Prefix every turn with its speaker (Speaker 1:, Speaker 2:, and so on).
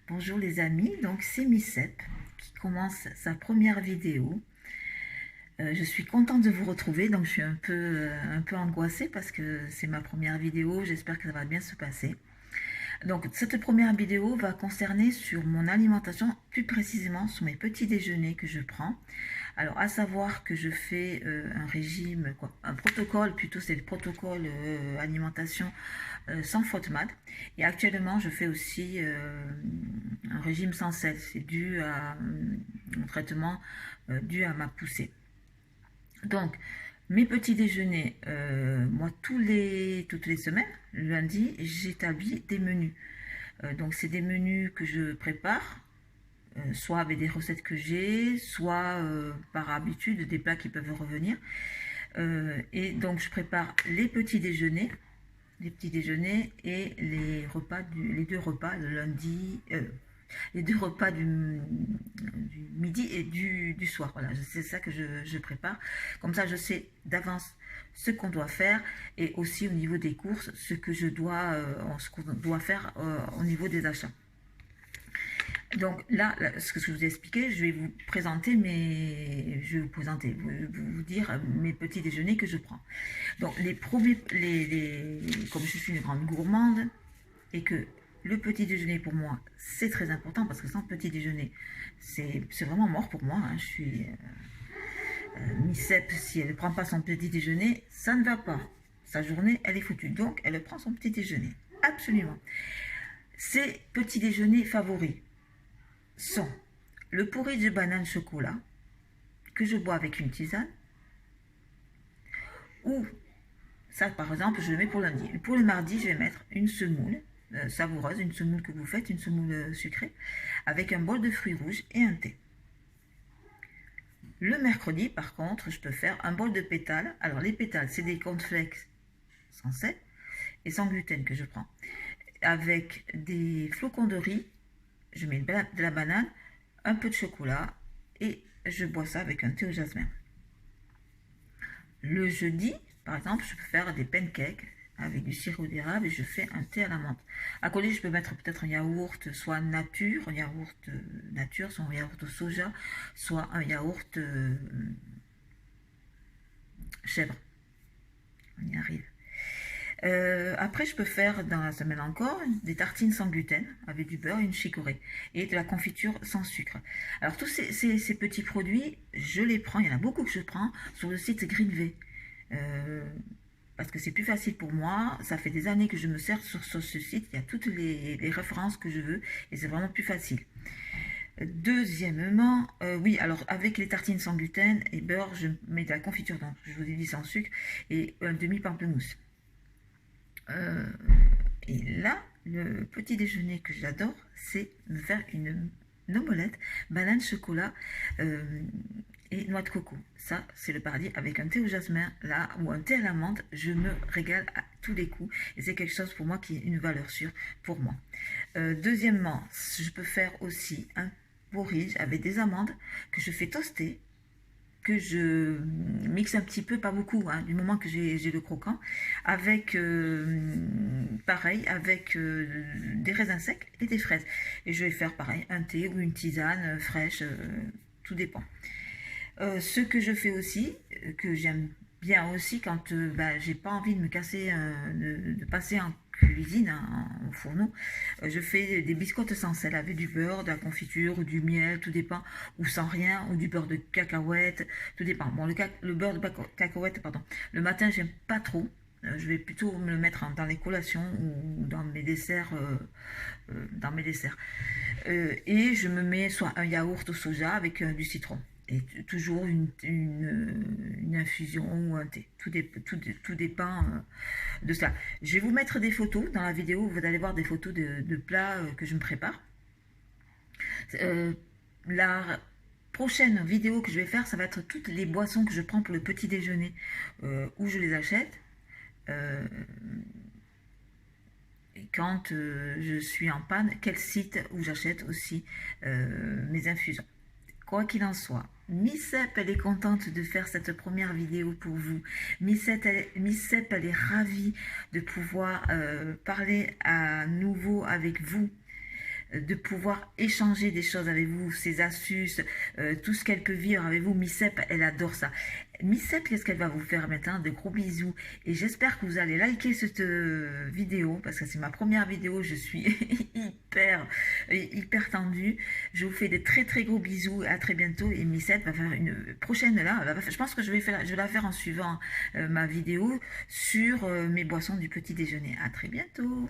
Speaker 1: Bonjour les amis, donc c'est Missep qui commence sa première vidéo. Je suis contente de vous retrouver, donc je suis un peu angoissée parce que c'est ma première vidéo, j'espère que ça va bien se passer. Donc cette première vidéo va concerner sur mon alimentation, plus précisément sur mes petits déjeuners que je prends. Alors à savoir que je fais un régime, un protocole, plutôt c'est le protocole alimentation sans FODMAP. Et actuellement je fais aussi un régime sans sel, c'est dû à mon traitement dû à ma poussée. Donc, mes petits déjeuners, moi, toutes les semaines, le lundi, j'établis des menus. Donc, c'est des menus que je prépare, soit avec des recettes que j'ai, soit par habitude, des plats qui peuvent revenir. Et donc, je prépare les petits déjeuners et les deux repas, le lundi, les deux repas du midi et du soir. Voilà, c'est ça que je prépare. Comme ça, je sais d'avance ce qu'on doit faire et aussi au niveau des courses, ce qu'on doit faire au niveau des achats. Donc là, ce que je vous ai expliqué, je vais vous présenter vous dire mes petits déjeuners que je prends. Donc comme je suis une grande gourmande et que le petit déjeuner pour moi c'est très important parce que sans petit déjeuner c'est vraiment mort pour moi. Hein. Je suis Micep, si elle ne prend pas son petit déjeuner, ça ne va pas. Sa journée elle est foutue. Donc elle prend son petit déjeuner. Absolument. Ses petits déjeuners favoris sont le porridge de banane chocolat que je bois avec une tisane ou ça par exemple je le mets pour lundi. Pour le mardi je vais mettre une semoule savoureuse, une semoule que vous faites, une semoule sucrée avec un bol de fruits rouges et un thé. Le mercredi par contre je peux faire un bol de pétales. Alors les pétales c'est des cornflakes sans sel et sans gluten que je prends avec des flocons de riz, je mets de la banane, un peu de chocolat et je bois ça avec un thé au jasmin. Le jeudi, par exemple, je peux faire des pancakes avec du sirop d'érable et je fais un thé à la menthe. À côté, je peux mettre peut-être un yaourt, soit nature, soit un yaourt au soja, soit un yaourt chèvre. On y arrive. Après, je peux faire dans la semaine encore des tartines sans gluten avec du beurre et une chicorée et de la confiture sans sucre. Alors tous ces petits produits, je les prends, il y en a beaucoup que je prends sur le site Greenway. Parce que c'est plus facile pour moi, ça fait des années que je me sers sur ce site, il y a toutes les références que je veux et c'est vraiment plus facile. Deuxièmement, oui, alors avec les tartines sans gluten et beurre, je mets de la confiture, donc je vous ai dit sans sucre, et un demi-pamplemousse. Euh, et là, le petit déjeuner que j'adore, c'est me faire une omelette, banane, chocolat et noix de coco. Ça, c'est le paradis avec un thé au jasmin là ou un thé à la menthe. Je me régale à tous les coups et c'est quelque chose pour moi qui est une valeur sûre pour moi. Deuxièmement, je peux faire aussi un porridge avec des amandes que je fais toaster, que je mixe un petit peu, pas beaucoup, hein, du moment que j'ai le croquant, avec pareil, avec des raisins secs et des fraises. Et je vais faire pareil, un thé ou une tisane fraîche, tout dépend. Ce que je fais aussi, que j'aime bien aussi quand j'ai pas envie de me casser, de passer en cuisine, en fourneau, je fais des biscottes sans sel avec du beurre, de la confiture, ou du miel, tout dépend, ou sans rien, ou du beurre de cacahuète, tout dépend. Bon, le beurre de cacahuète, pardon, le matin j'aime pas trop. Je vais plutôt me le mettre dans les collations ou dans mes desserts. Et je me mets soit un yaourt au soja avec du citron et toujours une infusion ou un thé. Tout dépend de ça. Je vais vous mettre des photos dans la vidéo. Vous allez voir des photos de plats que je me prépare. La prochaine vidéo que je vais faire, ça va être toutes les boissons que je prends pour le petit déjeuner, où je les achète. Et quand je suis en panne, quel site où j'achète aussi mes infusions. Quoi qu'il en soit, Missep, elle est contente de faire cette première vidéo pour vous. Missep, elle est ravie de pouvoir parler à nouveau avec vous. de pouvoir échanger des choses avec vous, ses astuces, tout ce qu'elle peut vivre avec vous. Missep, elle adore ça. Missep, qu'est-ce qu'elle va vous faire maintenant? De gros bisous. Et j'espère que vous allez liker cette vidéo, parce que c'est ma première vidéo, je suis hyper tendue. Je vous fais des très très gros bisous, à très bientôt. Et Missep va faire une prochaine là, je pense que je vais la faire en suivant ma vidéo sur mes boissons du petit déjeuner. À très bientôt.